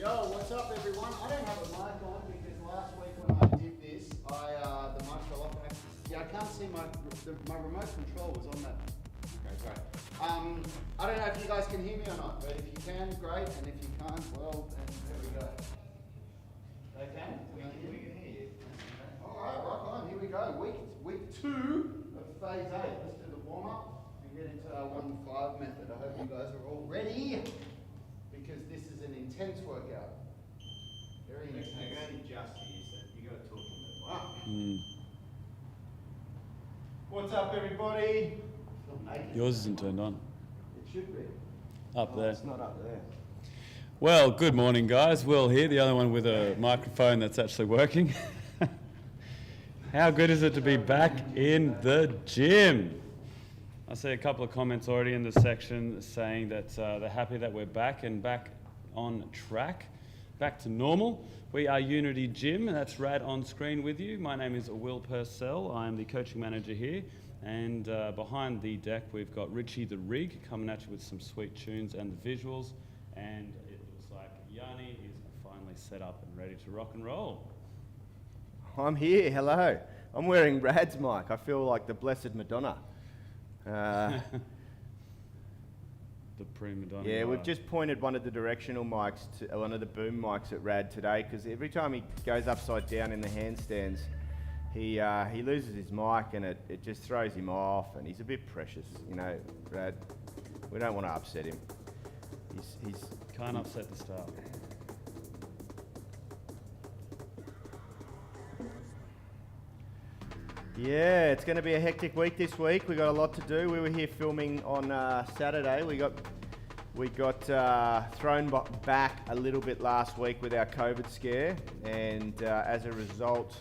Yo, what's up everyone? I don't have a mic on because last week when I did this, the mic fell off. Yeah, I can't see my remote control was on that. Okay, great. I don't know if you guys can hear me or not, but if you can, great, and if you can't, well, then there we go. They can? We can hear you. Alright, rock on, here we go. Week 2 of phase 8. Let's do the warm up and get into our 1-5 method. I hope you guys are all ready, because this is an intense workout. Very intense. I can only just hear you, so you got to talk to me. Wow. What's up, everybody? Yours isn't turned on. It should be. Up there. It's not up there. Well, good morning, guys. Will here, the only one with a microphone that's actually working. How good is it to be back in the gym? I see a couple of comments already in the section saying that they're happy that we're back and back on track, back to normal. We are Unity Gym, and that's Rad on screen with you. My name is Will Purcell. I'm the coaching manager here. And behind the deck, we've got Richie the Rig coming at you with some sweet tunes and the visuals. And it looks like Yanni is finally set up and ready to rock and roll. I'm here, hello. I'm wearing Rad's mic. I feel like the Blessed Madonna. The prima donna. Yeah, we've just pointed one of the directional mics, to one of the boom mics at Rad today, because every time he goes upside down in the handstands, he loses his mic and it just throws him off, and he's a bit precious, you know, Rad. We don't want to upset him. He's Can't upset the star. Yeah, it's going to be a hectic week this week. We got a lot to do. We were here filming on Saturday. We got thrown back a little bit last week with our COVID scare, and as a result,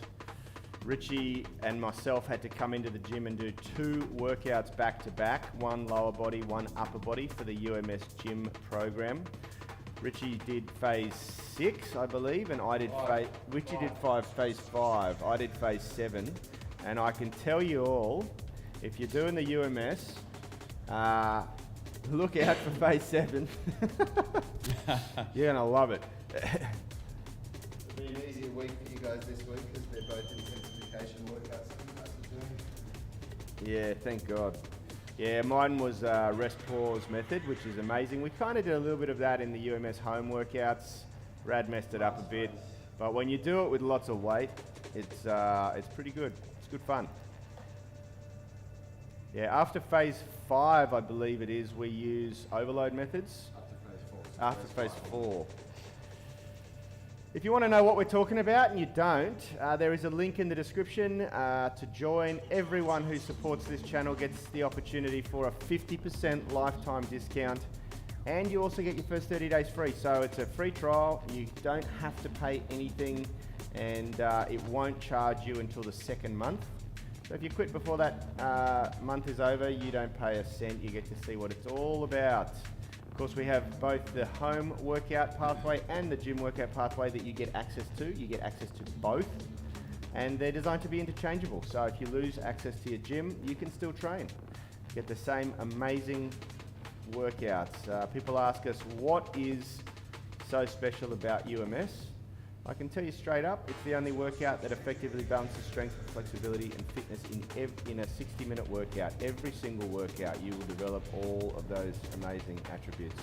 Richie and myself had to come into the gym and do 2 workouts back to back, one lower body, one upper body for the UMS gym program. Richie did phase 6, I believe, and I did Richie did phase 5. I did phase 7. And I can tell you all, if you're doing the UMS, look out for phase 7. You're going to love it. It'll be an easier week for you guys this week because they're both intensification workouts that you guys are doing. Yeah, thank God. Yeah, mine was rest pause method, which is amazing. We kind of did a little bit of that in the UMS home workouts. Rad messed it up a bit. But when you do it with lots of weight, it's pretty good. Good fun. Yeah, after phase 5, I believe it is, we use overload methods. After phase 4. If you want to know what we're talking about and you don't, there is a link in the description to join. Everyone who supports this channel gets the opportunity for a 50% lifetime discount, and you also get your first 30 days free. So it's a free trial. You don't have to pay anything, and it won't charge you until the 2nd month. So if you quit before that month is over, you don't pay a cent. You get to see what it's all about. Of course, we have both the home workout pathway and the gym workout pathway that you get access to. You get access to both, and they're designed to be interchangeable. So if you lose access to your gym, you can still train. Get the same amazing workouts. People ask us, what is so special about UMS? I can tell you straight up, it's the only workout that effectively balances strength, flexibility and fitness in a 60-minute workout. Every single workout you will develop all of those amazing attributes.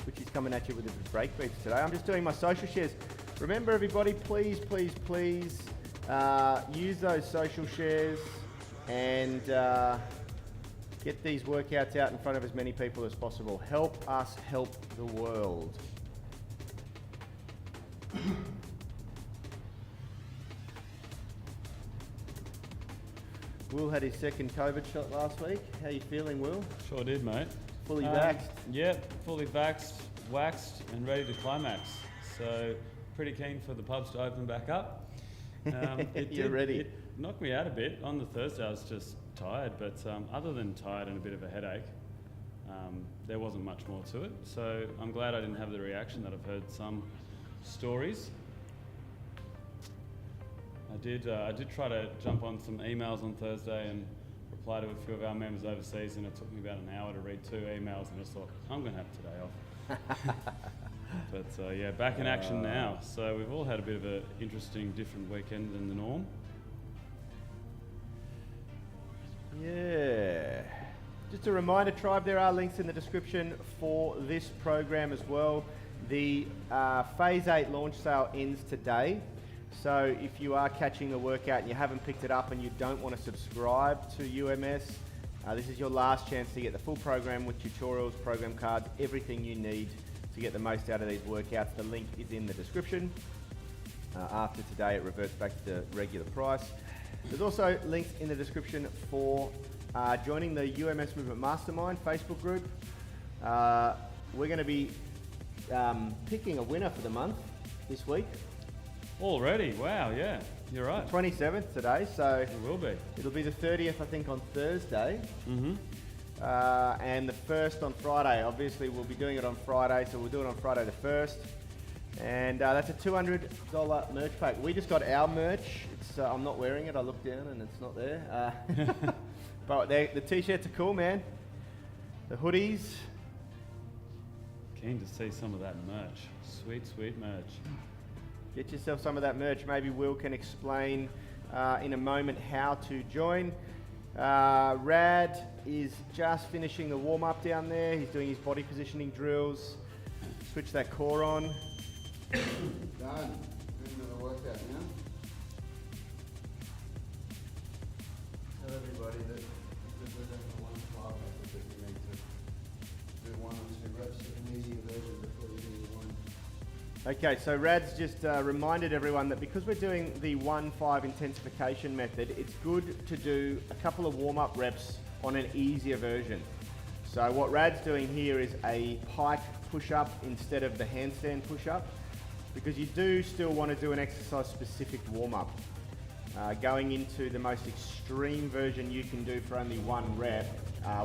Which is coming at you with the break beats today. I'm just doing my social shares. Remember everybody, please use those social shares and get these workouts out in front of as many people as possible. Help us help the world. Will had his second COVID shot last week. How you feeling, Will? Sure did, mate. Fully vaxxed? Yep, fully vaxxed, waxed, and ready to climax. So pretty keen for the pubs to open back up. You're ready. It knocked me out a bit. On the Thursday I was just tired, but other than tired and a bit of a headache, there wasn't much more to it. So I'm glad I didn't have the reaction that I've heard some stories. I did try to jump on some emails on Thursday and reply to a few of our members overseas, and it took me about an hour to read 2 emails, and I just thought, I'm going to have today off. But yeah, back in action now. So we've all had a bit of an interesting, different weekend than the norm. Yeah. Just a reminder, Tribe, there are links in the description for this program as well. The Phase 8 launch sale ends today. So if you are catching the workout and you haven't picked it up and you don't want to subscribe to UMS, this is your last chance to get the full program with tutorials, program cards, everything you need to get the most out of these workouts. The link is in the description. After today, it reverts back to the regular price. There's also links in the description for joining the UMS Movement Mastermind Facebook group. We're going to be picking a winner for the month this week. Already? Wow, yeah, you're right. 27th today, so It will be. it'll be the 30th, I think, on Thursday. Mm-hmm. And the 1st on Friday. Obviously, we'll be doing it on Friday, so we'll do it on Friday the 1st. And that's a $200 merch pack. We just got our merch. It's I'm not wearing it. I looked down and it's not there. But the t-shirts are cool, man. The hoodies. Keen to see some of that merch. Sweet, sweet merch. Get yourself some of that merch. Maybe Will can explain in a moment how to join. Rad is just finishing the warm-up down there. He's doing his body positioning drills. Switch that core on. Done. Doing another workout now. Tell everybody that because we're doing the 1 5 method that you need to do 1 or 2 reps of an easier version before you do the 1. Okay, so Rad's just reminded everyone that because we're doing the 1-5 intensification method, it's good to do a couple of warm-up reps on an easier version. So what Rad's doing here is a pike push-up instead of the handstand push-up, because you do still want to do an exercise-specific warm-up. Going into the most extreme version you can do for only 1 rep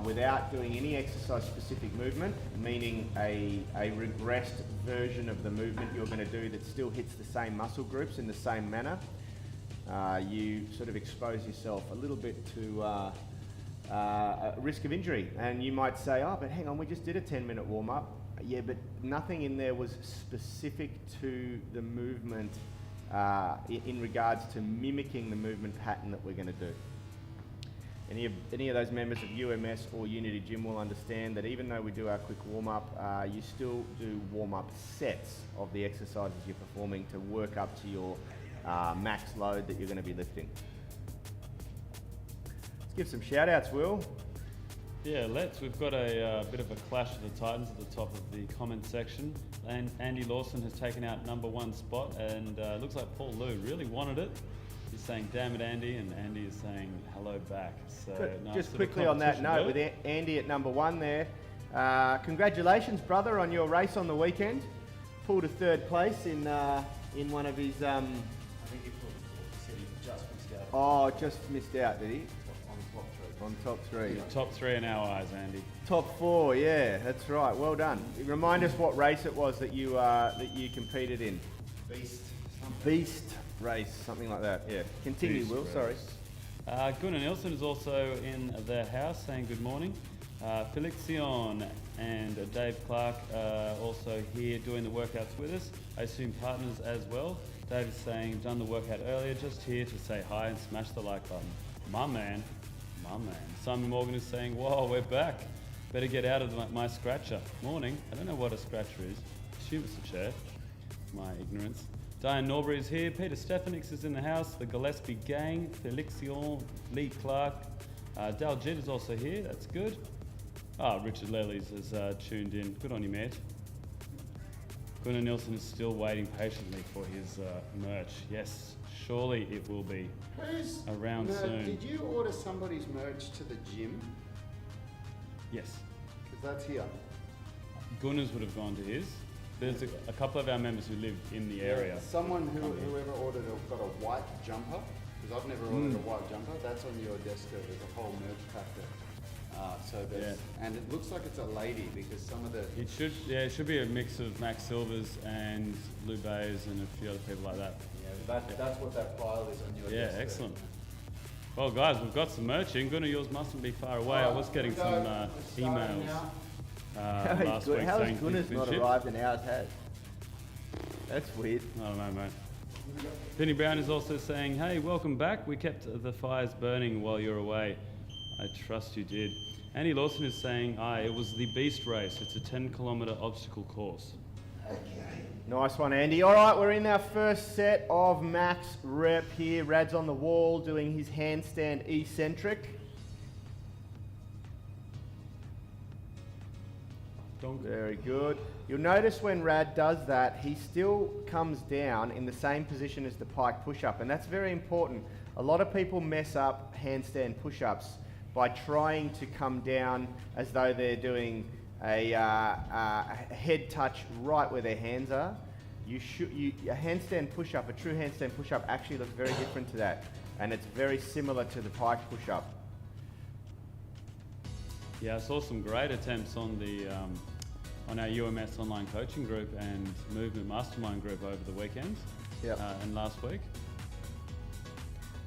without doing any exercise-specific movement, meaning a regressed version of the movement you're going to do that still hits the same muscle groups in the same manner. You sort of expose yourself a little bit to a risk of injury. And you might say, oh, but hang on, we just did a 10-minute warm-up. Yeah, but nothing in there was specific to the movement in regards to mimicking the movement pattern that we're going to do. Any of those members of UMS or Unity Gym will understand that even though we do our quick warm-up, you still do warm-up sets of the exercises you're performing to work up to your max load that you're going to be lifting. Let's give some shout-outs, Will. Yeah, let's. We've got a bit of a clash of the titans at the top of the comment section. And Andy Lawson has taken out #1 spot, and looks like Paul Lou really wanted it. He's saying, damn it, Andy, and Andy is saying hello back. So nice. Just quickly on that note, with Andy at #1 there, congratulations, brother, on your race on the weekend. Pulled a 3rd place in one of his... I think he said he just missed out. Oh, just missed out, did he? On top 3. On top 3. You're top 3 in our eyes, Andy. Top 4, yeah, that's right. Well done. Remind us what race it was that you competed in. Beast race, something like that. Yeah. Continue, Beast Will. race. Sorry. Gunnar Nielsen is also in their house saying good morning. Felixion and Dave Clark also here doing the workouts with us. I assume partners as well. Dave is saying, done the workout earlier, just here to say hi and smash the like button. My man. Simon Morgan is saying, whoa, we're back. Better get out of my scratcher. Morning. I don't know what a scratcher is. Assume it's a chair. My ignorance. Diane Norbury is here. Peter Stefanix is in the house. The Gillespie gang. Felixion, Lee Clark. Dal Jett is also here. That's good. Richard Lellies has tuned in. Good on you, mate. Gunnar Nielsen is still waiting patiently for his merch. Yes, surely it will be around soon. Did you order somebody's merch to the gym? Yes. Because that's here. Gunnar's would have gone to his. There's a couple of our members who live in the area. Someone whoever ordered got a white jumper, because I've never ordered a white jumper. That's on your desk. There's a whole merch pack there. And it looks like it's a lady because some of the... It should be a mix of Max Silvers and Lou Bays and a few other people like that. Yeah, that's what that pile is on your desk. Yeah, excellent. Well, guys, we've got some merch in. Gunnar, yours mustn't be far away. I was getting some emails last week How saying has Gunnar's things not been shipped. arrived and ours has? That's weird. I don't know, mate. Penny Brown is also saying, hey, welcome back. We kept the fires burning while you were away. I trust you did. Andy Lawson is saying, it was the Beast Race. It's a 10-kilometre obstacle course. Nice one, Andy. All right, we're in our first set of max rep here. Rad's on the wall doing his handstand eccentric. Very good. You'll notice when Rad does that, he still comes down in the same position as the pike push-up, and that's very important. A lot of people mess up handstand push-ups by trying to come down as though they're doing a head touch right where their hands are. A handstand push-up, a true handstand push-up actually looks very different to that, and it's very similar to the pike push-up. Yeah, I saw some great attempts on the on our UMS online coaching group and movement mastermind group over the weekend and last week.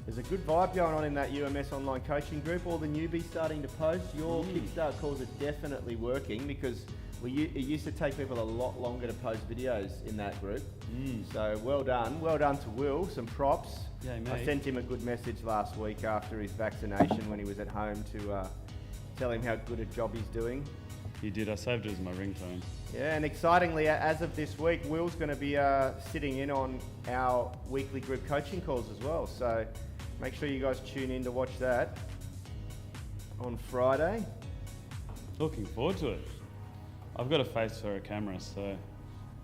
There's a good vibe going on in that UMS online coaching group. All the newbies starting to post. Your Kickstart calls are definitely working because it used to take people a lot longer to post videos in that group. So well done to Will. Some props. Yeah, mate. I sent him a good message last week after his vaccination when he was at home to tell him how good a job he's doing. You did. I saved it as my ringtone. Yeah, and excitingly, as of this week, Will's going to be sitting in on our weekly group coaching calls as well. So make sure you guys tune in to watch that on Friday. Looking forward to it. I've got a face for a camera, so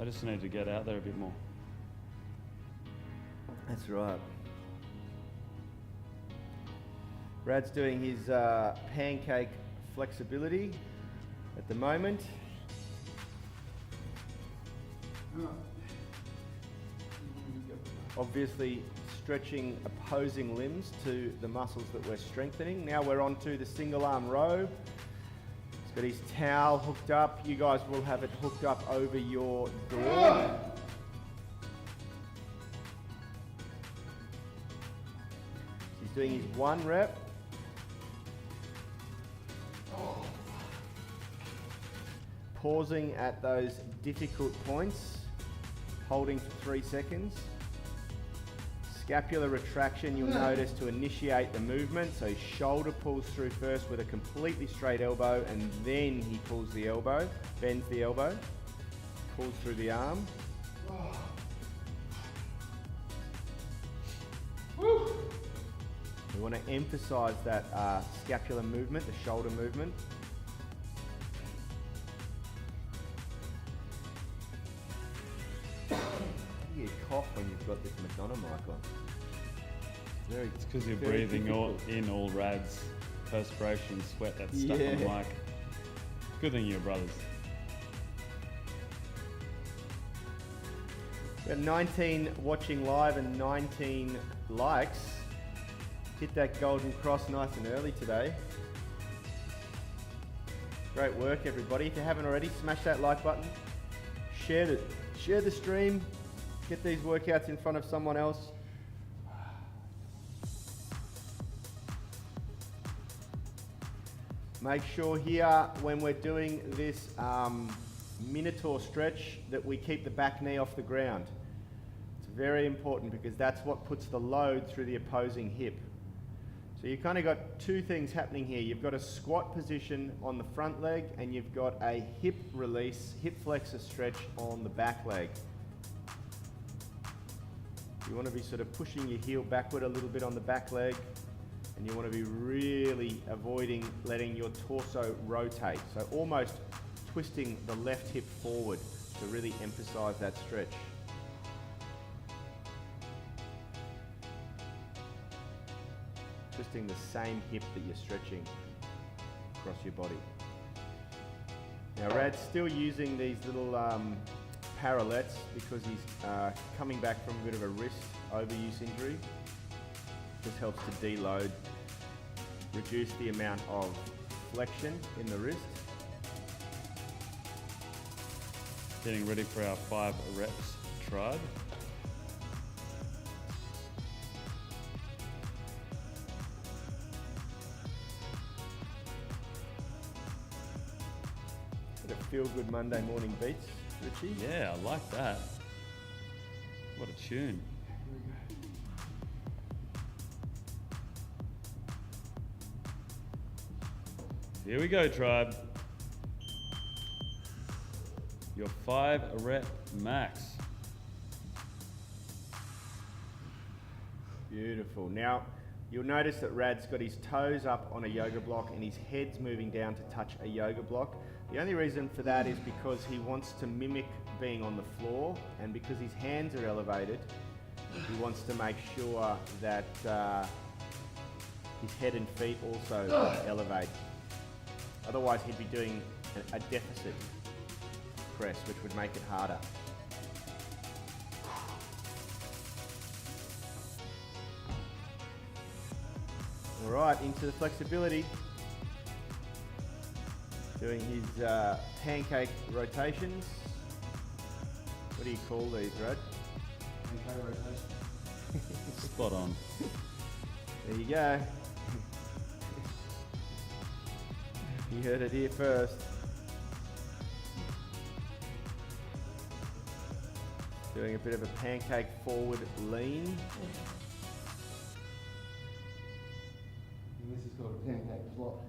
I just need to get out there a bit more. That's right. Brad's doing his pancake flexibility at the moment. Obviously stretching opposing limbs to the muscles that we're strengthening. Now we're on to the single arm row. He's got his towel hooked up. You guys will have it hooked up over your door. He's doing his 1 rep. Pausing at those difficult points, holding for 3 seconds. Scapular retraction, you'll notice to initiate the movement. So his shoulder pulls through first with a completely straight elbow, and then he pulls the elbow, bends the elbow, pulls through the arm. We want to emphasize that scapular movement, the shoulder movement. You cough when you've got this Madonna mic on. It's because you're breathing in all Rad's perspiration, sweat that's stuck on the mic. Good thing you're brothers. We got 19 watching live and 19 likes. Hit that golden cross nice and early today. Great work, everybody. If you haven't already, smash that like button. Share the stream. Get these workouts in front of someone else. Make sure here when we're doing this Minotaur stretch that we keep the back knee off the ground. It's very important because that's what puts the load through the opposing hip. So you've kind of got 2 things happening here. You've got a squat position on the front leg and you've got a hip release, hip flexor stretch on the back leg. You want to be sort of pushing your heel backward a little bit on the back leg, and you want to be really avoiding letting your torso rotate. So almost twisting the left hip forward to really emphasize that stretch. Twisting the same hip that you're stretching across your body. Now Rad's still using these little parallettes because he's coming back from a bit of a wrist overuse injury. This helps to deload, reduce the amount of flexion in the wrist. Getting ready for our 5 reps tribe. Bit of feel-good Monday morning beats, Richie. Yeah, I like that. What a tune. Here we go, tribe. Your 5 rep max. Beautiful. Now, you'll notice that Rad's got his toes up on a yoga block and his head's moving down to touch a yoga block. The only reason for that is because he wants to mimic being on the floor, and because his hands are elevated, he wants to make sure that his head and feet also elevate. Otherwise, he'd be doing a deficit press, which would make it harder. All right, into the flexibility. Doing his pancake rotations. What do you call these, Rod? Pancake rotation. Spot on. There you go. You heard it here first. Doing a bit of a pancake forward lean. And this is called a pancake flop.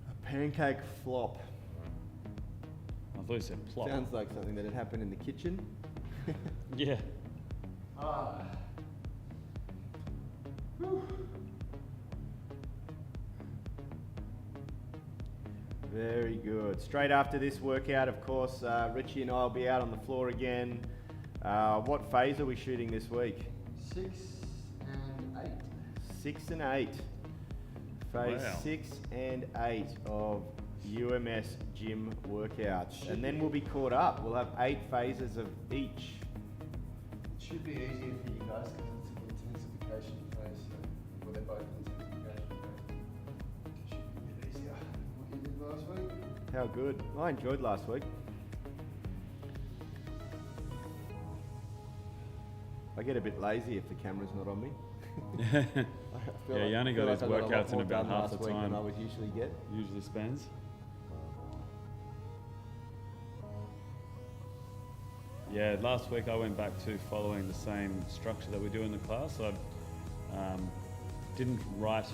A pancake flop. I thought you said plop. Sounds like something that had happened in the kitchen. Yeah. Ah. Whew. Very good. Straight after this workout, of course, Richie and I will be out on the floor again. What phase are we shooting this week? 6 and 8. 6 and 8. Phase Wow. 6 and 8 of UMS gym workouts. And then we'll be caught up. We'll have 8 phases of each. It should be easier for you guys because it's an intensification phase. So, well, they're both intensification phase. It should be a bit easier than what you did last week. How good. I enjoyed last week. I get a bit lazy if the camera's not on me. Yeah, you only got his workouts in about half the time I would usually get. usually spends. Yeah, last week I went back to following the same structure that we do in the class. I didn't write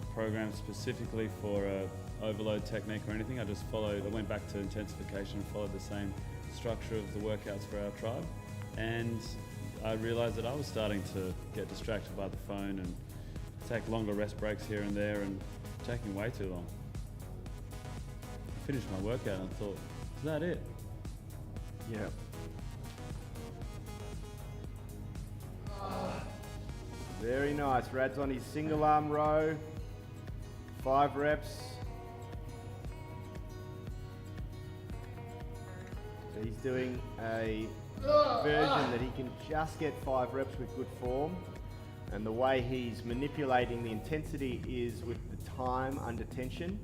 a program specifically for a overload technique or anything. I just followed, I went back to intensification and followed the same structure of the workouts for our tribe. And I realized that I was starting to get distracted by the phone and take longer rest breaks here and there and taking way too long. I finished my workout and thought, is that it? Yeah. Very nice. Rad's on his single arm row. 5 reps. So he's doing a version that he can just get 5 reps with good form. And the way he's manipulating the intensity is with the time under tension.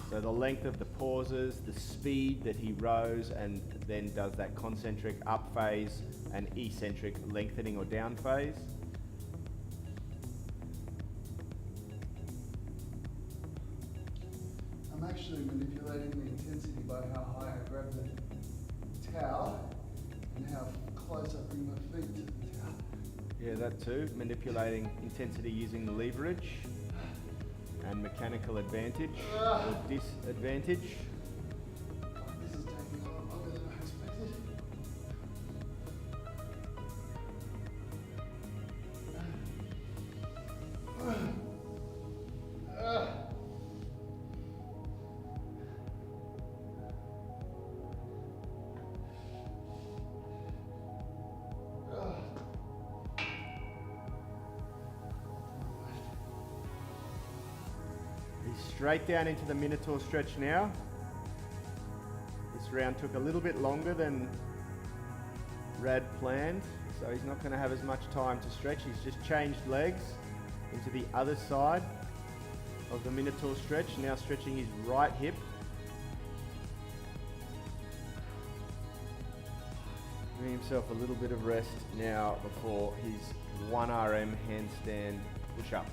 So the length of the pauses, the speed that he rows and then does that concentric up phase and eccentric lengthening or down phase. I'm actually manipulating the intensity by how high I grab the towel and how close I bring my feet to the towel. Yeah, that too. Manipulating intensity using the leverage and mechanical advantage or disadvantage. This is taking a lot longer than I expected. He's straight down into the Minotaur stretch now. This round took a little bit longer than Rad planned, so he's not going to have as much time to stretch. He's just changed legs into the other side of the Minotaur stretch, now stretching his right hip. Giving himself a little bit of rest now before his 1 RM handstand push-up.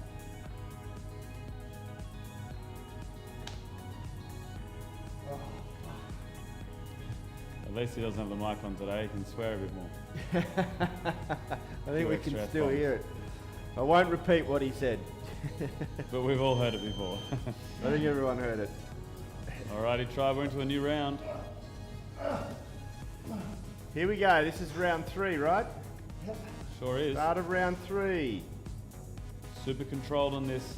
least he doesn't have the mic on today. He can swear a bit more. I think we can still hear it. I won't repeat what he said. But we've all heard it before. I think everyone heard it. Alrighty, Tribe, we're into a new round. Here we go. This is round 3, right? Sure is. Start of round 3. Super controlled on this.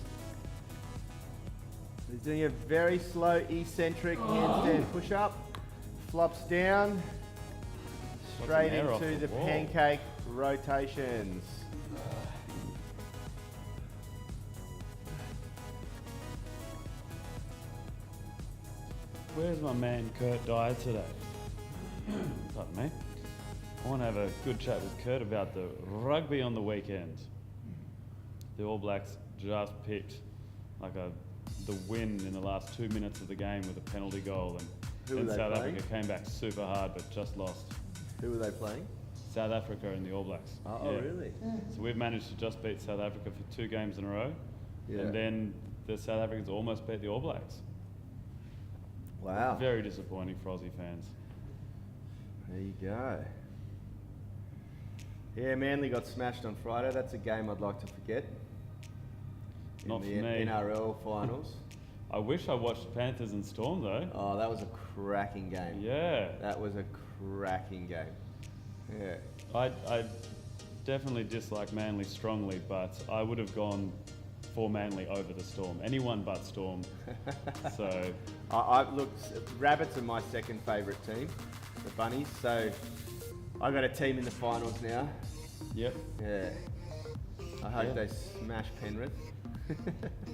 He's doing a very slow eccentric handstand push-up. Flops down. Straight an air off into the the wall. pancake rotations. Where's my man Kurt Dyer today? Pardon me. I want to have a good chat with Kurt about the rugby on the weekend. The All Blacks just picked the win in the last 2 minutes of the game with a penalty goal, Who were and they South playing? Africa came back super hard but just lost. Who were they playing? South Africa and the All Blacks. Oh, really? So we've managed to just beat South Africa for 2 games in a row, Yeah. and then the South Africans almost beat the All Blacks. Wow. Very disappointing for Aussie fans. There you go. Yeah, Manly got smashed on Friday. That's a game I'd like to forget. Not in for the me. NRL finals. I wish I watched Panthers and Storm though. Oh, that was a cracking game. Yeah. That was a cracking game. Yeah. I definitely dislike Manly strongly, but I would have gone for Manly over the Storm. Anyone but Storm. So Look, Rabbits are my second favourite team, the Bunnies. So I got a team in the finals now. yep. Yeah. I hope Yeah. they smash Penrith.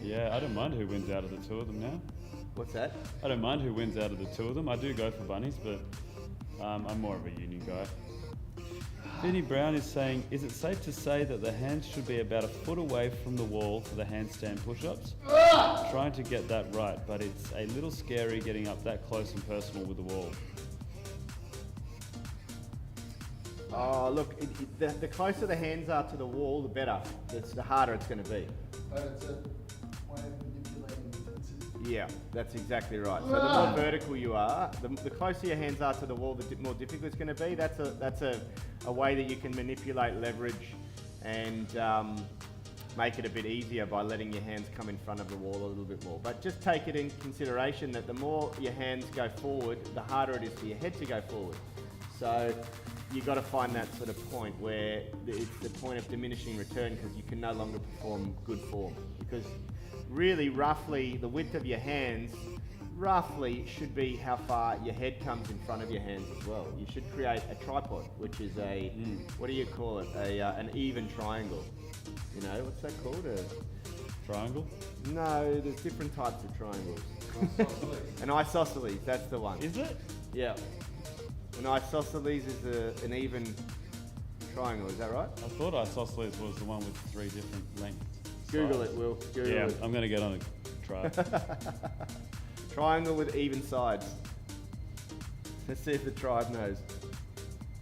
Yeah, I don't mind who wins out of the 2 of them now. What's that? I don't mind who wins out of the 2 of them. I do go for Bunnies, but I'm more of a Union guy. Vinnie Brown is saying, is it safe to say that the hands should be about a foot away from the wall for the handstand push-ups? Trying to get that right, but it's a little scary getting up that close and personal with the wall. Oh, look, the closer the hands are to the wall, the better. The harder it's going to be. But it's a way of manipulating intensity. Yeah, that's exactly right. So the more vertical you are, the closer your hands are to the wall, the more difficult it's going to be. That's a way that you can manipulate leverage and make it a bit easier by letting your hands come in front of the wall a little bit more. But just take it in consideration that the more your hands go forward, the harder it is for your head to go forward. So you've got to find that sort of point where it's the point of diminishing return because you can no longer perform good form. Because really, roughly, the width of your hands roughly should be how far your head comes in front of your hands as well. You should create a tripod, which is a, what do you call it? An even triangle. You know, what's that called? Triangle? No, there's different types of triangles. An isosceles, that's the one. Is it? Yeah. An isosceles is an even triangle, is that right? I thought isosceles was the one with 3 different lengths. Google sides. it, Will. Google Yeah, it. I'm going to get on a try. Triangle with even sides. Let's see if the tribe knows.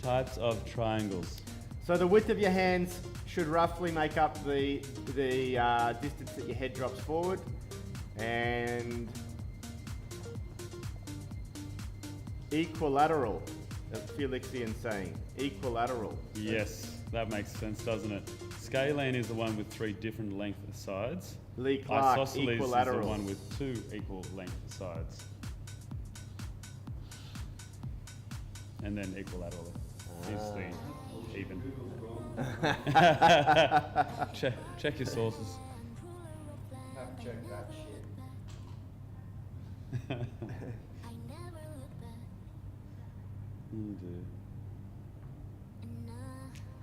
Types of triangles. So the width of your hands should roughly make up the distance that your head drops forward, and equilateral. Felixian saying equilateral. Yes, that makes sense, doesn't it? Scalene is the one with 3 different length sides. Lee Clark, Isosceles equilateral. is the one with 2 equal length sides. And then equilateral is the even. check your sources. Have to check that shit. Oh dear.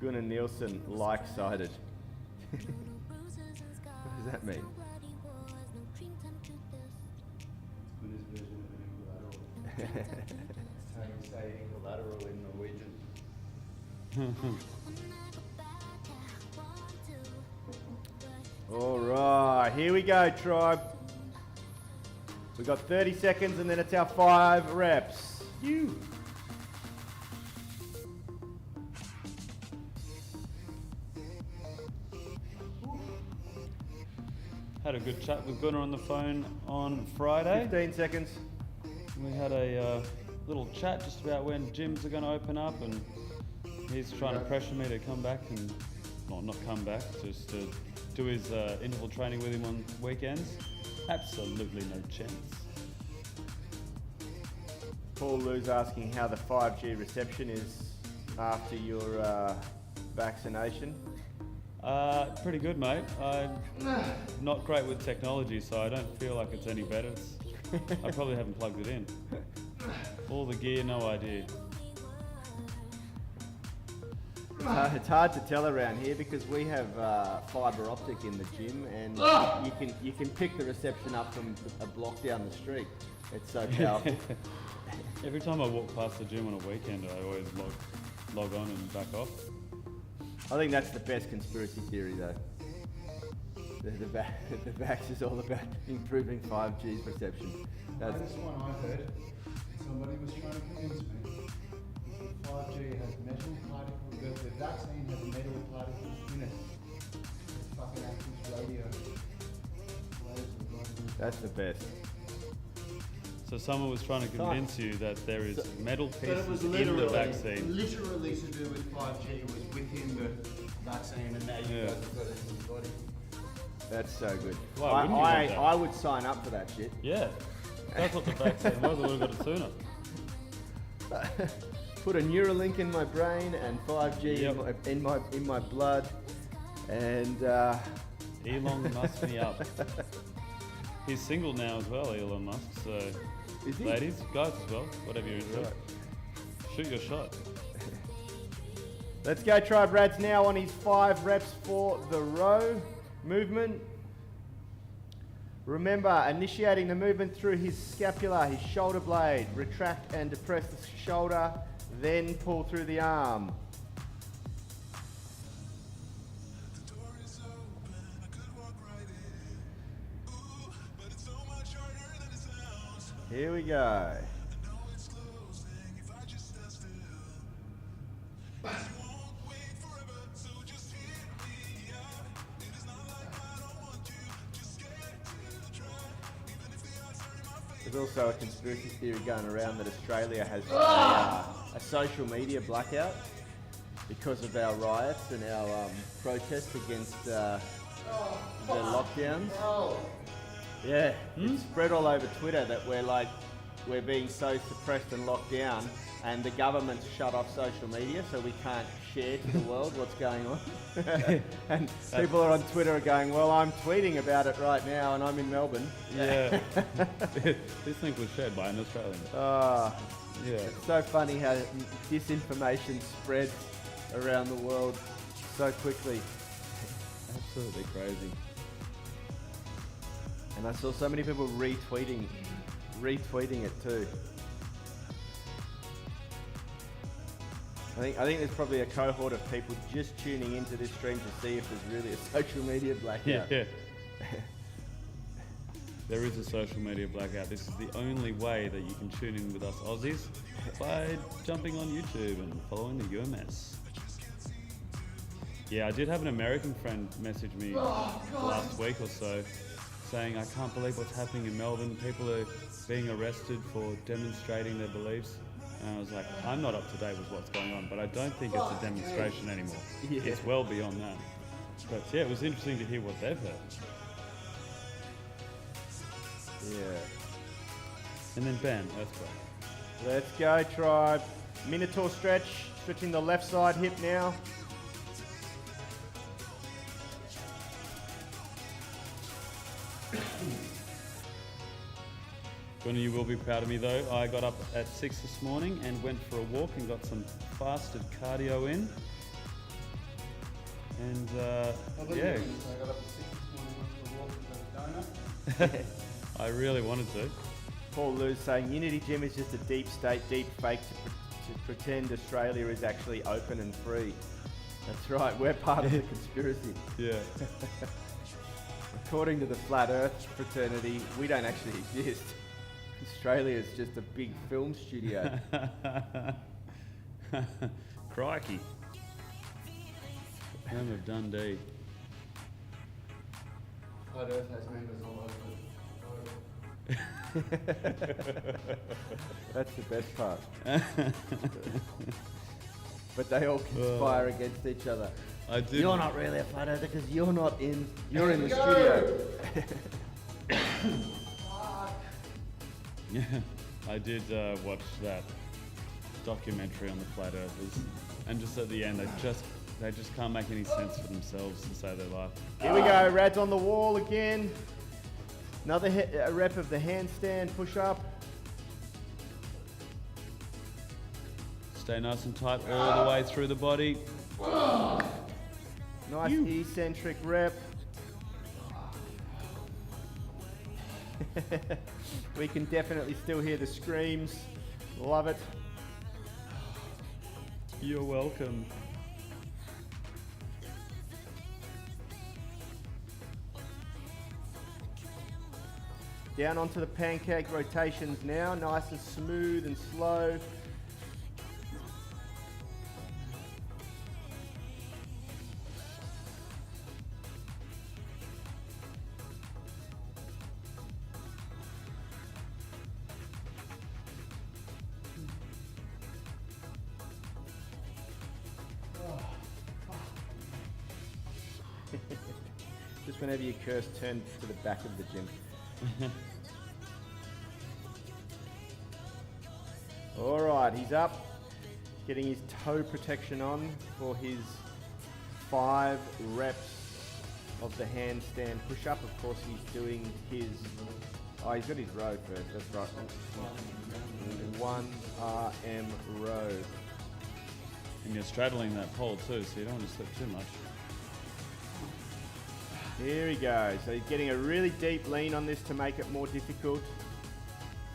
Gunnar Nielsen, like-sided. What does that mean? That's how you say equilateral in Norwegian. All right, here we go, tribe. We've got 30 seconds and then it's our 5 reps. You. Had a good chat with Gunnar on the phone on Friday. 15 seconds. We had a little chat just about when gyms are going to open up, and he's trying to pressure me to come back and, well, not come back, just to do his interval training with him on weekends. Absolutely no chance. Paul Lou's asking how the 5G reception is after your vaccination. Pretty good, mate. I'm not great with technology, so I don't feel like it's any better. I probably haven't plugged it in. All the gear, no idea. It's hard to tell around here because we have fibre optic in the gym, and you can pick the reception up from a block down the street. It's so powerful. Every time I walk past the gym on a weekend, I always log on and back off. I think that's the best conspiracy theory, though. The vax is all about improving 5G's reception. The latest one I heard, somebody was trying to convince me that 5G has metal particles, that the vaccine has metal particles in it. It fucking acts as radio. That's the best. So someone was trying to convince you that there is metal But it was pieces in the vaccine. literally to do with 5G was within the vaccine, and now you guys have got it in your body. That's so good. Why wouldn't you want that? I would sign up for that shit. Yeah, that's what the vaccine was. I would have got it sooner. Put a Neuralink in my brain and 5G in my blood, and Elon Musk me up. He's single now as well, Elon Musk. So, is he? ladies, guys as well, whatever you're into, Right. shoot your shot. Let's go, try Brad's now on his 5 reps for the row movement. Remember, initiating the movement through his scapula, his shoulder blade. Retract and depress the shoulder, then pull through the arm. Here we go. There's also a conspiracy theory going around that Australia has a social media blackout because of our riots and our protests against the lockdowns. Yeah, it's spread all over Twitter that we're being so suppressed and locked down, and the government's shut off social media, so we can't share to the world what's going on. And people are on Twitter going, well, I'm tweeting about it right now, and I'm in Melbourne. Yeah. This link was shared by an Australian. Yeah. It's so funny how disinformation spreads around the world so quickly. Absolutely crazy. And I saw so many people retweeting it too. I think there's probably a cohort of people just tuning into this stream to see if there's really a social media blackout. Yeah. There is a social media blackout. This is the only way that you can tune in with us Aussies, by jumping on YouTube and following the UMS. Yeah, I did have an American friend message me last week or so saying, I can't believe what's happening in Melbourne. People are being arrested for demonstrating their beliefs. And I was like, I'm not up to date with what's going on, but I don't think it's a demonstration anymore. Yeah. It's well beyond that. But yeah, it was interesting to hear what they've heard. Yeah. And then bam, earthquake. Let's go, tribe. Minotaur stretch, stretching the left side hip now. Johnny, you will be proud of me though. I got up at 6 this morning and went for a walk and got some fasted cardio in. And yeah, I got up at 6 this morning, went for a walk and got a donut. I really wanted to. Paul Lou's saying Unity Gym is just a deep state, deep fake to pretend Australia is actually open and free. That's right, we're part of the conspiracy. Yeah. According to the Flat Earth fraternity, we don't actually exist. Australia is just a big film studio. Crikey. Home of Dundee. Flat Earth has members all over. That's the best part. But they all conspire against each other. I did. You're not really a flat earther because you're in the Go! studio. Yeah, I did watch that documentary on the flat earthers, and just at the end, they just can't make any sense for themselves to save their life. Here we go, Rad's on the wall again. Another rep of the handstand push-up. Stay nice and tight all the way through the body. Nice eccentric rep. We can definitely still hear the screams. Love it. You're welcome. Down onto the pancake rotations now, nice and smooth and slow. Just whenever you curse, turn to the back of the gym. All right, he's up, getting his toe protection on for his 5 reps of the handstand push-up. Of course, he's doing his, he's got his row first, that's right. 1 RM row. And you're straddling that pole too, so you don't want to slip too much. Here he goes. So he's getting a really deep lean on this to make it more difficult.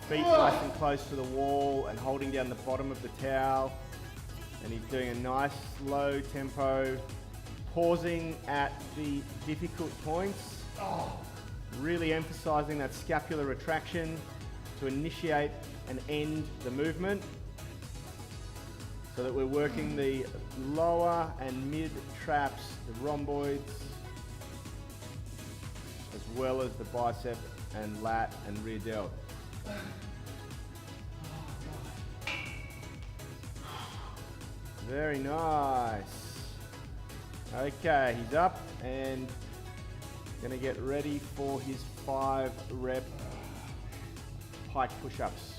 Feet nice and close to the wall and holding down the bottom of the towel. And he's doing a nice slow tempo, pausing at the difficult points. Really emphasizing that scapular retraction to initiate and end the movement, so that we're working the lower and mid traps, the rhomboids, as well as the bicep and lat and rear delt. Very nice. Okay, he's up and gonna get ready for his 5 rep pike push-ups.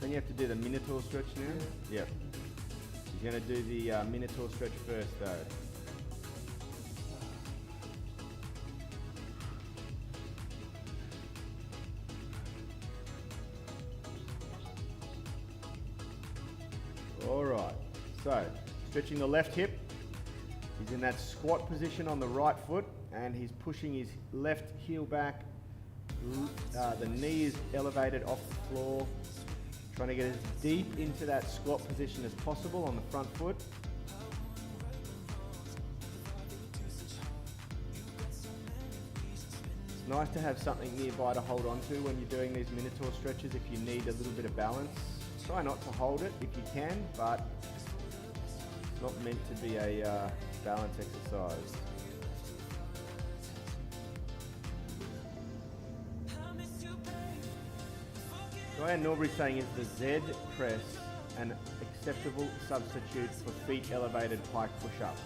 Then you have to do the Minotaur stretch now? Yep. He's going to do the Minotaur stretch first though. Alright, so stretching the left hip. He's in that squat position on the right foot and he's pushing his left heel back. The knee is elevated off the floor. Trying to get as deep into that squat position as possible on the front foot. It's nice to have something nearby to hold on to when you're doing these Minotaur stretches if you need a little bit of balance. Try not to hold it if you can, but it's not meant to be a balance exercise. Joanne Norbury saying, is the Z press an acceptable substitute for feet elevated pike push-up?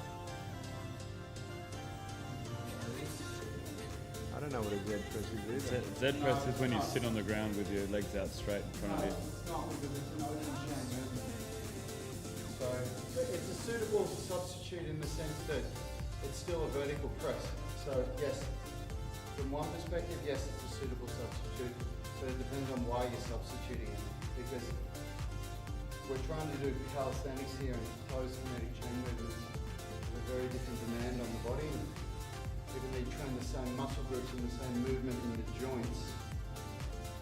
I don't know what a Z press is either. Z press is when you sit on the ground with your legs out straight in front of you. It's not, because it's an open chain movement. So it's a suitable substitute in the sense that it's still a vertical press. So yes, from one perspective, yes, it's a suitable substitute. But it depends on why you're substituting it, because we're trying to do calisthenics here and closed kinetic chain movements with a very different demand on the body. And even though you train the same muscle groups and the same movement in the joints,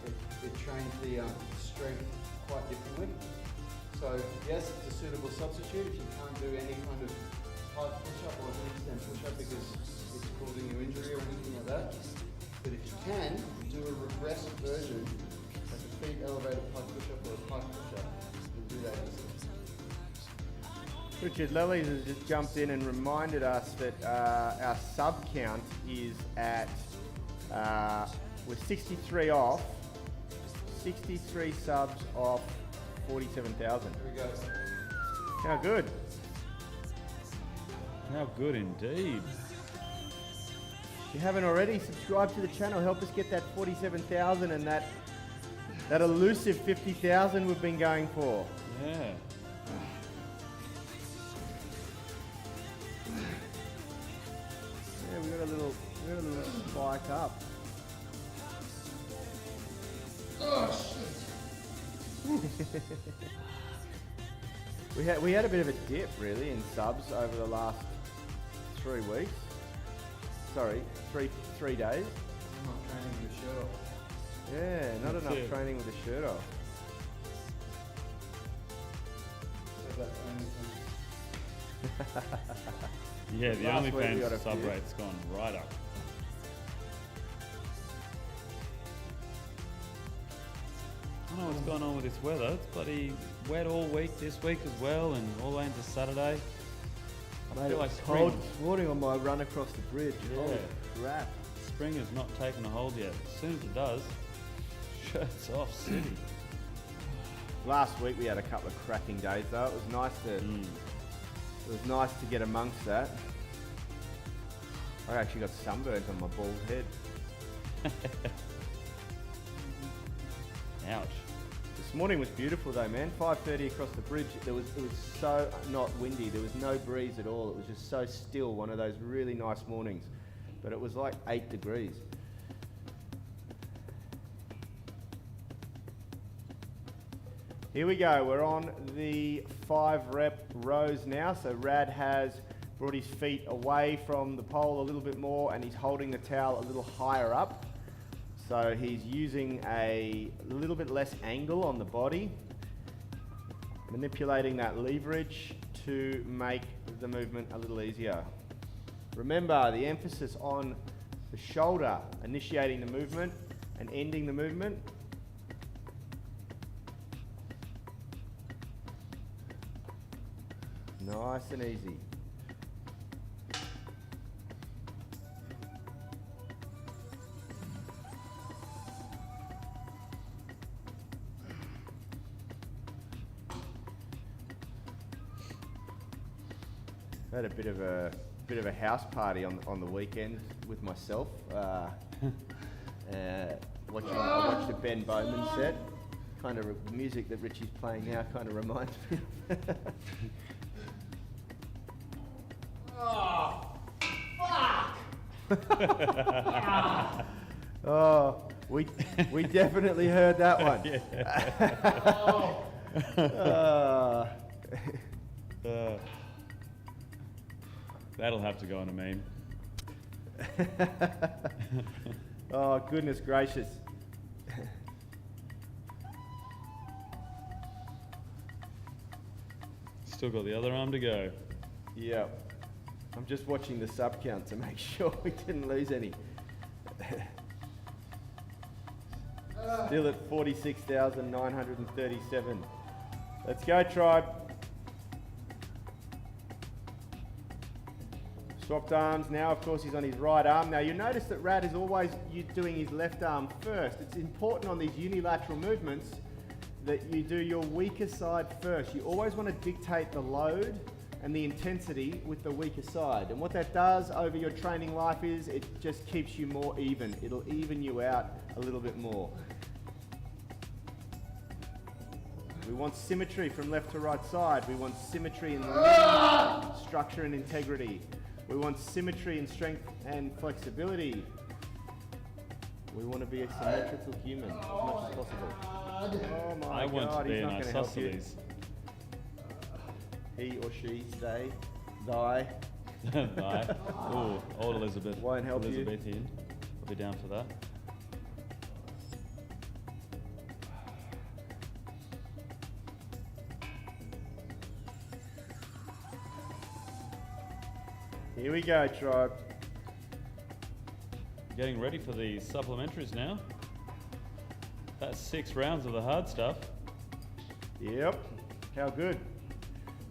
it trains the strength quite differently. So yes, it's a suitable substitute if you can't do any kind of hard push-up or handstand push-up because it's causing you injury or anything like that. But if you can, do a regressive version, like a feet elevated pike push-up or a pike push-up, and do that easily. Richard Lellies has just jumped in and reminded us that our sub count is at, we're 63 off, 63 subs off 47,000. Here we go. How good. How good indeed. If you haven't already, subscribe to the channel, help us get that 47,000 and that elusive 50,000 we've been going for. Yeah. Yeah, we got a little spike up. Oh, shit. We had a bit of a dip really in subs over the last 3 weeks. Sorry, three days. I'm not training with the shirt off. Yeah, not That's enough it. training with the shirt off. So that's only Yeah, the Last week we got a OnlyFans sub few. rate's gone right up. I don't know what's going on with this weather. It's bloody wet all week this week as well, and all the way into Saturday. I Mate, feel it like was cold spring, this morning on my run across the bridge. Yeah. Holy crap. spring has not taken a hold yet. As soon as it does, shirts off city. Last week we had a couple of cracking days though. It was nice to it was nice to get amongst that. I actually got sunburns on my bald head. Ouch. This morning was beautiful though, man. 5:30 across the bridge. It was so not windy. There was no breeze at all. It was just so still. One of those really nice mornings. But it was like 8 degrees. Here we go. We're on the 5 rep rows now. So Rad has brought his feet away from the pole a little bit more and he's holding the towel a little higher up. So he's using a little bit less angle on the body, manipulating that leverage to make the movement a little easier. Remember the emphasis on the shoulder, initiating the movement and ending the movement. Nice and easy. I had a bit of a house party on the weekend with myself. I watched a Ben Bowman set. Kind of the music that Richie's playing now kind of reminds me of. Oh, fuck! Oh, we definitely heard that one. That'll have to go on a meme. Oh, goodness gracious. Still got the other arm to go. Yeah. I'm just watching the sub count to make sure we didn't lose any. Still at 46,937. Let's go, tribe. Swapped arms now, of course he's on his right arm. Now you notice that Rad is always doing his left arm first. It's important on these unilateral movements that you do your weaker side first. You always want to dictate the load and the intensity with the weaker side. And what that does over your training life is it just keeps you more even. It'll even you out a little bit more. We want symmetry from left to right side. We want symmetry in the limb, structure and integrity. We want symmetry in strength and flexibility. We want to be a symmetrical human as much as possible. Oh my I want God, to be he's an not going to help you. isosceles. He or she, they, thy. Bye. Ooh, old Elizabeth. Won't help you. Elizabethan. I'll be down for that. Here we go, tribe. Getting ready for the supplementaries now. That's 6 rounds of the hard stuff. Yep. How good.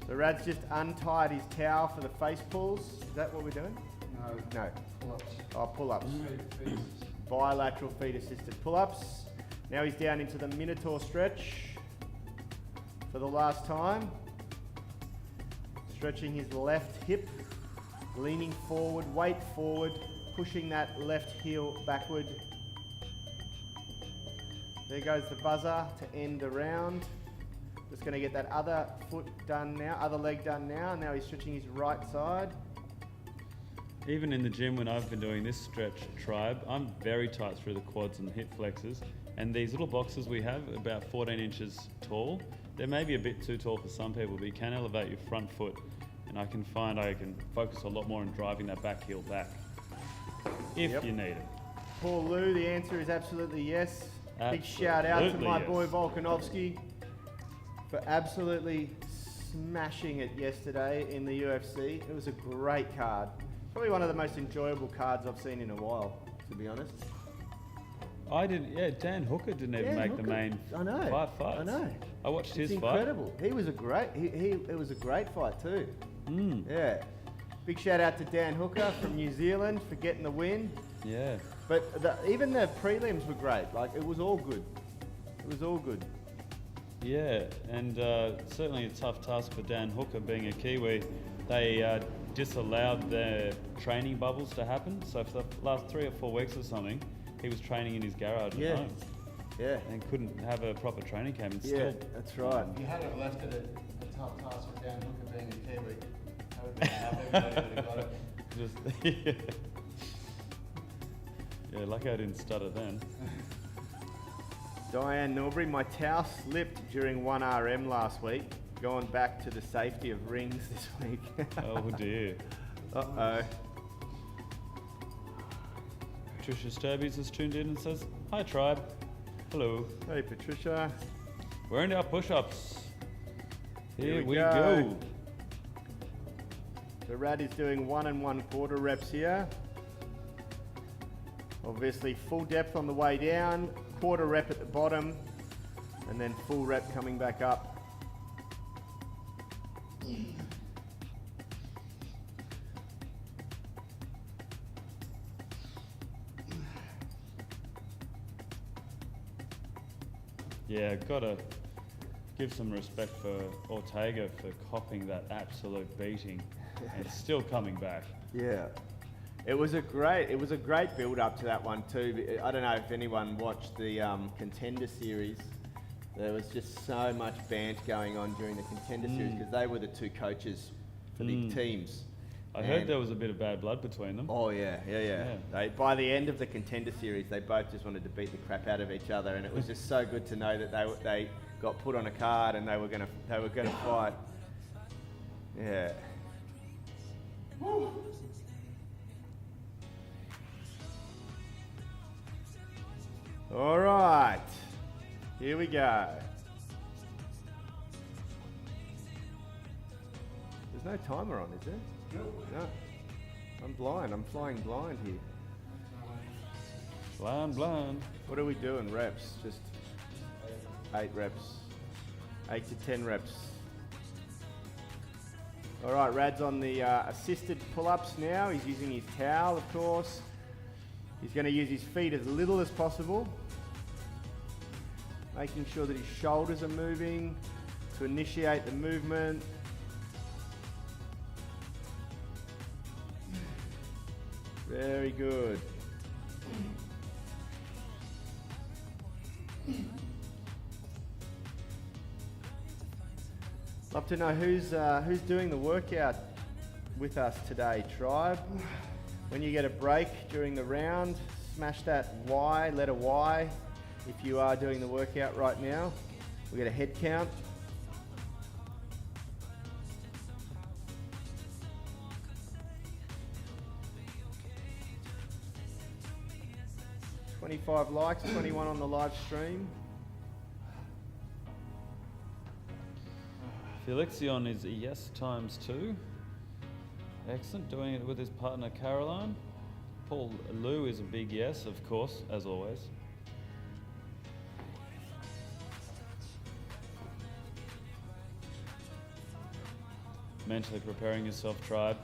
The Rad's just untied his towel for the face pulls. Is that what we're doing? No. No. Pull-ups. Oh, pull-ups. Feet. Bilateral feet assisted pull-ups. Now he's down into the Minotaur stretch for the last time. Stretching his left hip, leaning forward, weight forward, pushing that left heel backward. There goes the buzzer to end the round. Just going to get that other foot done now, other leg done now. Now he's stretching his right side. Even in the gym when I've been doing this stretch, Tribe, I'm very tight through the quads and hip flexors. And these little boxes we have, about 14 inches tall, they may be a bit too tall for some people, but you can elevate your front foot. And I can find I can focus a lot more on driving that back heel back, if you need it. Paul Lou, the answer is absolutely yes. Big shout out to my boy Volkanovski for absolutely smashing it yesterday in the UFC. It was a great card. Probably one of the most enjoyable cards I've seen in a while, to be honest. I didn't, Dan Hooker didn't even make the main I know. 5 fights. I know. I watched his It's fight. incredible. He was a great, it was a great fight too. Yeah. Big shout out to Dan Hooker from New Zealand for getting the win. Yeah. But even the prelims were great. Like, it was all good. It was all good. Yeah, and certainly a tough task for Dan Hooker being a Kiwi. They disallowed their training bubbles to happen. So for the last 3 or 4 weeks or something, he was training in his garage at home. Yeah. And couldn't have a proper training camp. And Yeah, still, that's right. If you had have left it a tough task for Dan Hooker being a Kiwi, that would have been how everybody would have got it. just yeah, lucky I didn't stutter then. Diane Norbury, my towel slipped during 1RM last week. Going back to the safety of rings this week. Oh dear. Uh-oh. Patricia Sturbies has tuned in and says, "Hi Tribe." Hello. Hey, Patricia. We're into our push-ups. Here we go. go. The Rad is doing 1 1/4 reps here. Obviously full depth on the way down, quarter rep at the bottom, and then full rep coming back up. Yeah, gotta give some respect for Ortega for copping that absolute beating and still coming back. Yeah. It was a great build up to that one too. I don't know if anyone watched the Contender Series. There was just so much banter going on during the Contender Series because they were the two coaches for the teams. I heard there was a bit of bad blood between them. Oh yeah. By the end of the Contender Series, they both just wanted to beat the crap out of each other, and it was just so good to know that they got put on a card and they were gonna fight. Yeah. All right, here we go. There's no timer on, is there? No. I'm blind. I'm flying blind here. Blind. What are we doing? Reps? Just 8 reps. 8 to 10 reps. All right, Rad's on the assisted pull-ups now. He's using his towel, of course. He's going to use his feet as little as possible, making sure that his shoulders are moving to initiate the movement. Very good. Love to know who's doing the workout with us today, Tribe. When you get a break during the round, smash that Y, letter Y, if you are doing the workout right now. We get a head count. $25 likes, 21 on the live stream. Felixion is a yes ×2. Excellent, doing it with his partner Caroline. Paul Lou is a big yes, of course, as always. mentally preparing yourself, tribe.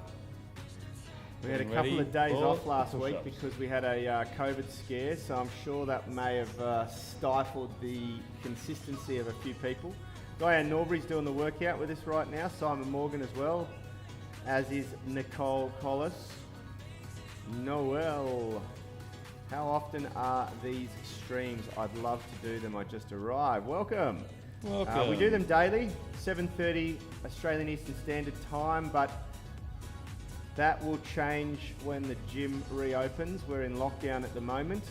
We had a Getting couple ready of days for off last the week push-ups. because we had a COVID scare, so I'm sure that may have stifled the consistency of a few people. Diane Norbury's doing the workout with us right now, Simon Morgan as well, as is Nicole Collis. Noel, how often are these streams? I'd love to do them, I just arrived. Welcome. Welcome. We do them daily, 7:30 Australian Eastern Standard Time, but that will change when the gym reopens. We're in lockdown at the moment.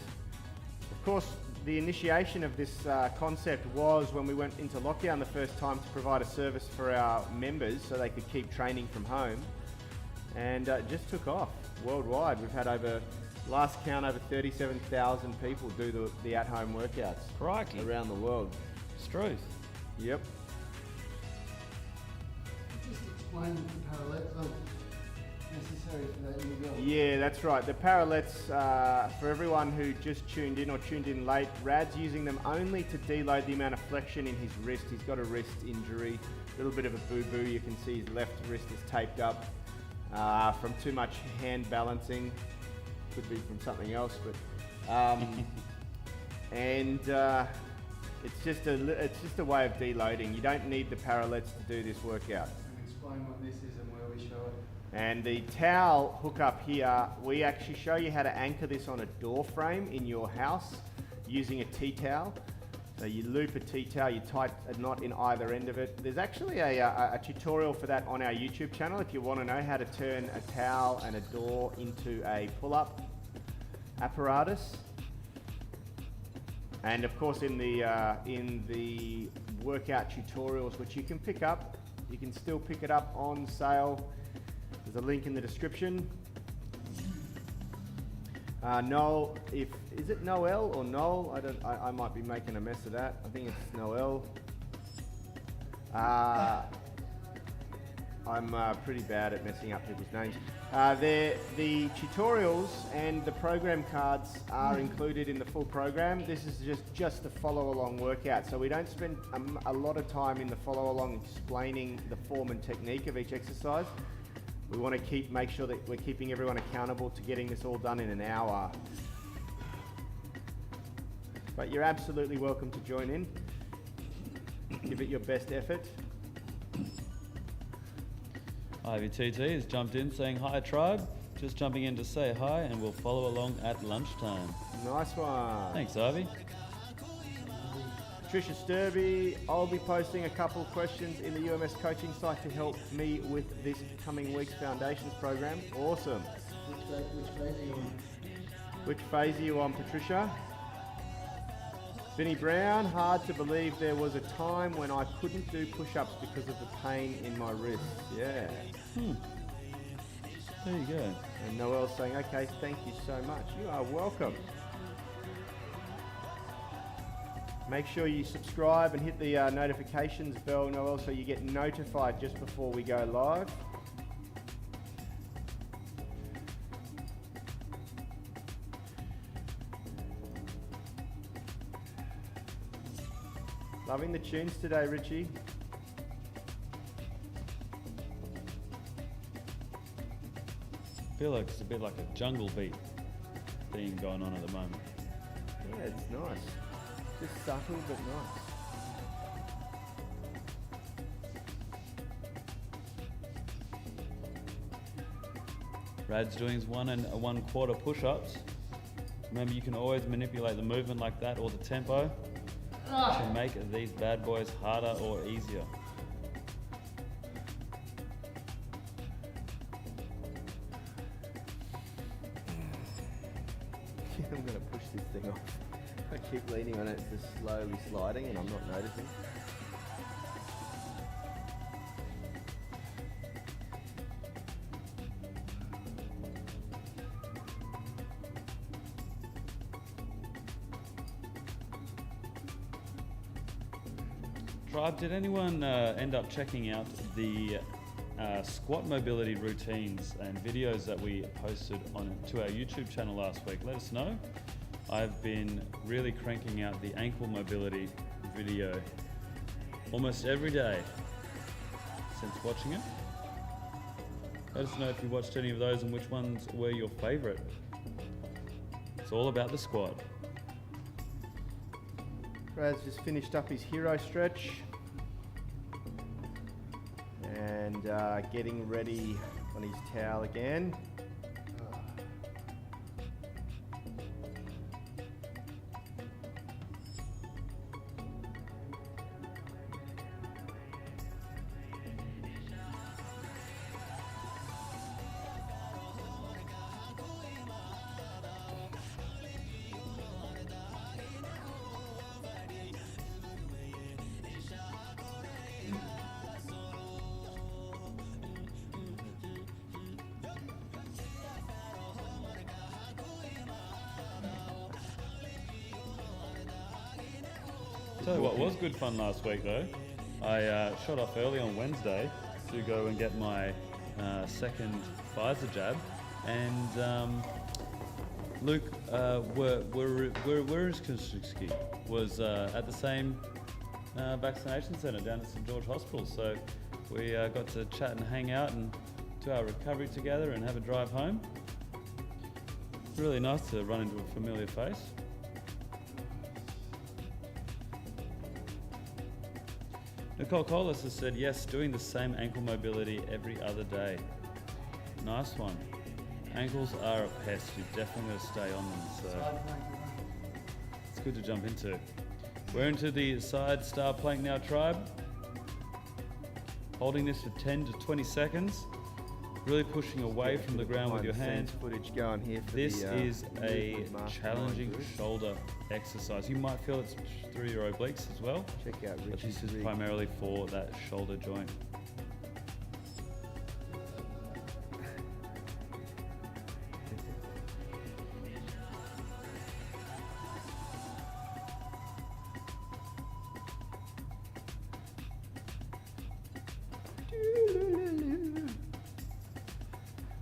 Of course, the initiation of this concept was when we went into lockdown the first time to provide a service for our members so they could keep training from home. And it just took off worldwide. We've had last count, over 37,000 people do the at-home workouts Crikey. around the world. Struth. Yep. Just explain the parallels necessary for that new goal. Yeah, that's right. The parallettes, for everyone who just tuned in or tuned in late, Rad's using them only to deload the amount of flexion in his wrist. He's got a wrist injury, a little bit of a boo-boo. You can see his left wrist is taped up from too much hand balancing. Could be from something else, but it's just a way of deloading. You don't need the parallettes to do this workout. Explain what this is and where we show it. And the towel hookup here, we actually show you how to anchor this on a door frame in your house using a tea towel. So you loop a tea towel, you tie a knot in either end of it. There's actually a tutorial for that on our YouTube channel if you want to know how to turn a towel and a door into a pull-up apparatus. And of course in the workout tutorials, which you can pick up, you can still pick it up on sale. There's a link in the description. Noel, is it Noel or Noel? I might be making a mess of that. I think it's Noel. I'm pretty bad at messing up people's names. The tutorials and the program cards are included in the full program. This is just the follow-along workout. So we don't spend a lot of time in the follow-along explaining the form and technique of each exercise. We want to make sure that we're keeping everyone accountable to getting this all done in an hour. But you're absolutely welcome to join in. Give it your best effort. Ivy TT has jumped in saying hi, tribe. Just jumping in to say hi, and we'll follow along at lunchtime. Nice one. Thanks, Ivy. Patricia Sturby, I'll be posting a couple of questions in the UMS coaching site to help me with this coming week's foundations program. Awesome. Which phase are you on? Which phase are you on, Patricia? Vinnie Brown, hard to believe there was a time when I couldn't do push-ups because of the pain in my wrist. Yeah. There you go. And Noel's saying, okay, thank you so much. You are welcome. Make sure you subscribe and hit the notifications bell, Noel, so you get notified just before we go live. Loving the tunes today, Richie. I feel like it's a bit like a jungle beat thing going on at the moment. Yeah, it's nice. Just subtle but nice. Rad's doing his 1 1/4 push-ups. Remember, you can always manipulate the movement like that or the tempo to make these bad boys harder or easier. I'm going to push this thing off. I keep leaning on it, it's just slowly sliding and I'm not noticing. Tribe, did anyone end up checking out the squat mobility routines and videos that we posted to our YouTube channel last week? Let us know. I've been really cranking out the ankle mobility video almost every day since watching it. Let us know if you watched any of those and which ones were your favourite. It's all about the squad. Brad's just finished up his hero stretch and getting ready on his towel again. Tell you what was good fun last week though. I shot off early on Wednesday to go and get my second Pfizer jab, and Luke Wurskiski was at the same vaccination centre down at St George Hospital. So we got to chat and hang out and do our recovery together and have a drive home. Really nice to run into a familiar face. Nicole Colas has said, yes, doing the same ankle mobility every other day. Nice one. Ankles are a pest. You definitely got to stay on them, so it's good to jump into. We're into the side star plank now, tribe. Holding this for 10 to 20 seconds. Really pushing away from the ground with your hands. Footage going here for This is a challenging shoulder exercise. You might feel it's through your obliques as well. Check out But Richie's this is rig. primarily for that shoulder joint.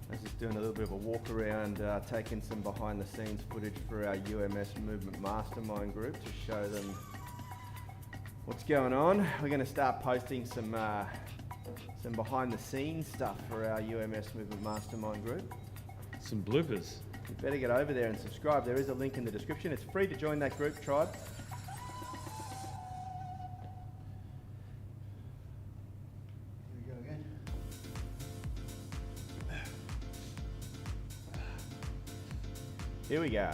I was just doing a little bit of a walk around, taking some behind the scenes footage for our UMS Movement Mastermind group to show them what's going on. We're going to start posting some behind the scenes stuff for our UMS Movement Mastermind group. Some bloopers. You better get over there and subscribe. There is a link in the description. It's free to join that group, tribe. Here we go again. Here we go.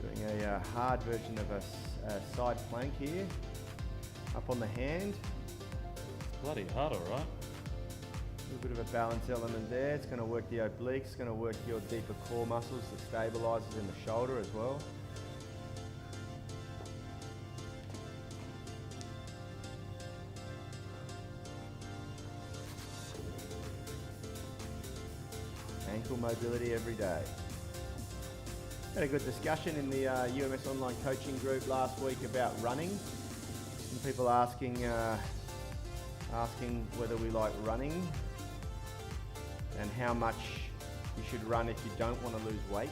Doing a hard version of a side plank here. Up on the hand. Bloody hard, all right. A little bit of a balance element there. It's going to work the obliques. It's going to work your deeper core muscles, the stabilizers in the shoulder as well. Ankle mobility every day. Had a good discussion in the UMS online coaching group last week about running. Some people asking whether we like running and how much you should run if you don't want to lose weight.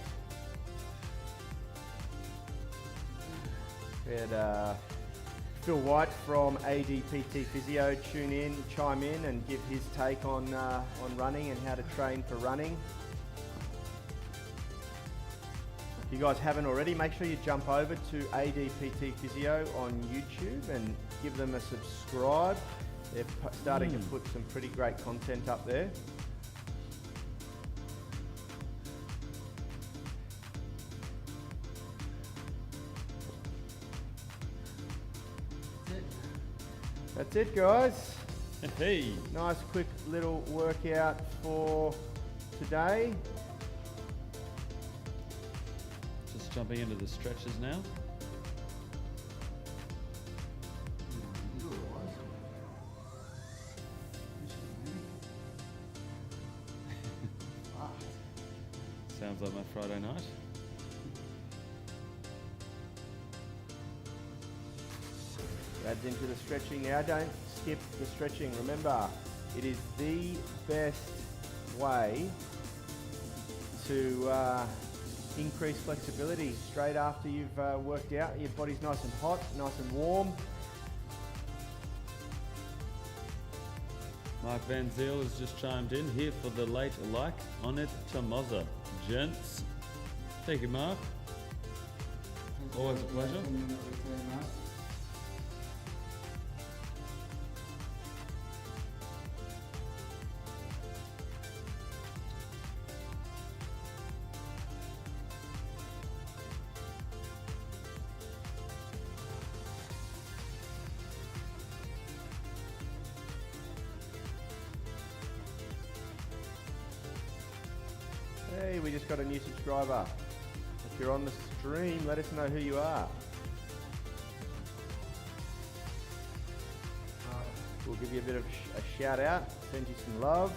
We had Phil White from ADPT Physio chime in and give his take on running and how to train for running. If you guys haven't already, make sure you jump over to ADPT Physio on YouTube and give them a subscribe. They're starting to put some pretty great content up there. That's it, guys. Hey. Nice quick little workout for today. Just jumping into the stretches now. Sounds like my Friday night. Adds into the stretching now. Don't skip the stretching. Remember, it is the best way to increase flexibility straight after you've worked out. Your body's nice and hot, nice and warm. Mark Van Ziel has just chimed in here for the late like on it to Mozza. Gents, thank you, Mark. Always a pleasure. Hey, we just got a new subscriber. If you're on the stream, let us know who you are. We'll give you a bit of a shout out, send you some love.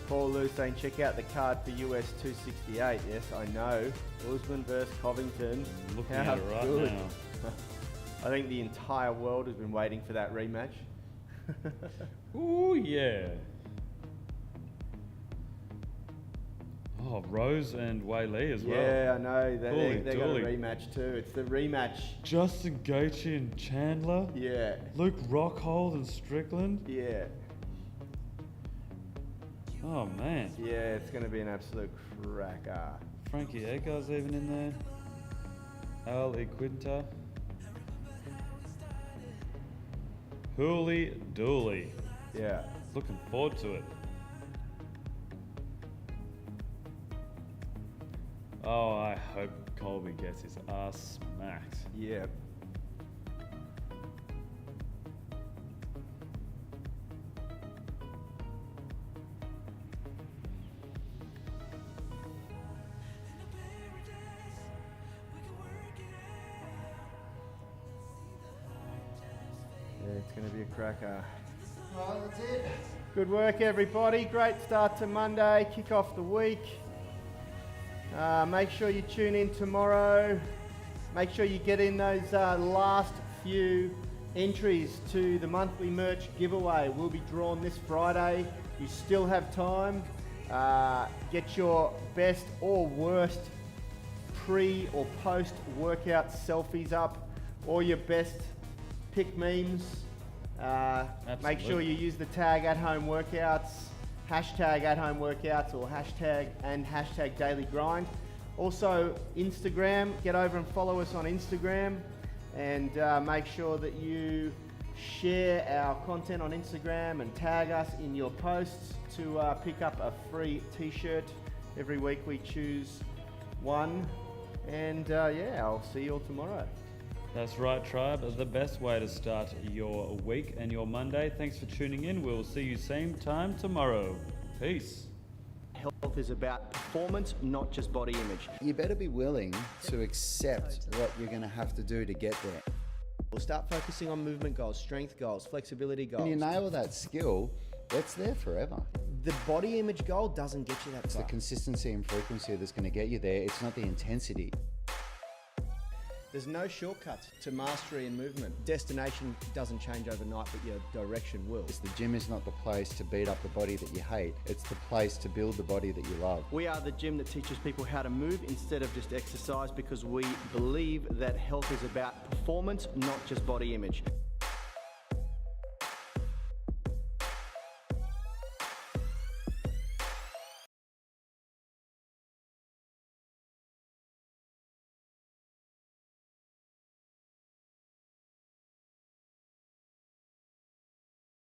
Paul Lou saying check out the card for US 268. Yes, I know. Usman versus Covington. Looking at it right good. now. I think the entire world has been waiting for that rematch. Ooh, yeah. Oh, Rose and Wei Li as well. Yeah, I know. Holy They got a dooly. rematch too. It's the rematch. Justin Gaethje and Chandler. Yeah, Luke Rockhold and Strickland. yeah. Oh, man. Yeah, it's going to be an absolute cracker. Frankie Edgar's even in there. Al Iquinta. Hooly dooly. Yeah. Looking forward to it. Oh, I hope Colby gets his ass smacked. Yeah. Yeah, it's going to be a cracker. Well, that's it. Good work, everybody. Great start to Monday. Kick off the week. Make sure you tune in tomorrow. Make sure you get in those last few entries to the monthly merch giveaway. Will be drawn this Friday. You still have time. Get your best or worst pre or post workout selfies up, or your best pick memes. Make sure you use the tag at home workouts, hashtag at home workouts, or hashtag daily grind. Also Instagram, get over and follow us on Instagram, and make sure that you share our content on Instagram and tag us in your posts to pick up a free t-shirt. Every week we choose one, and yeah, I'll see you all tomorrow. That's right, tribe. The best way to start your week and your Monday. Thanks for tuning in. We'll see you same time tomorrow. Peace. Health is about performance, not just body image. You better be willing to accept what you're going to have to do to get there. We'll start focusing on movement goals, strength goals, flexibility goals. When you nail that skill, it's there forever. The body image goal doesn't get you that It's the far. consistency and frequency that's going to get you there. It's not the intensity. There's no shortcuts to mastery and movement. Destination doesn't change overnight, but your direction will. The gym is not the place to beat up the body that you hate. It's the place to build the body that you love. We are the gym that teaches people how to move instead of just exercise, because we believe that health is about performance, not just body image.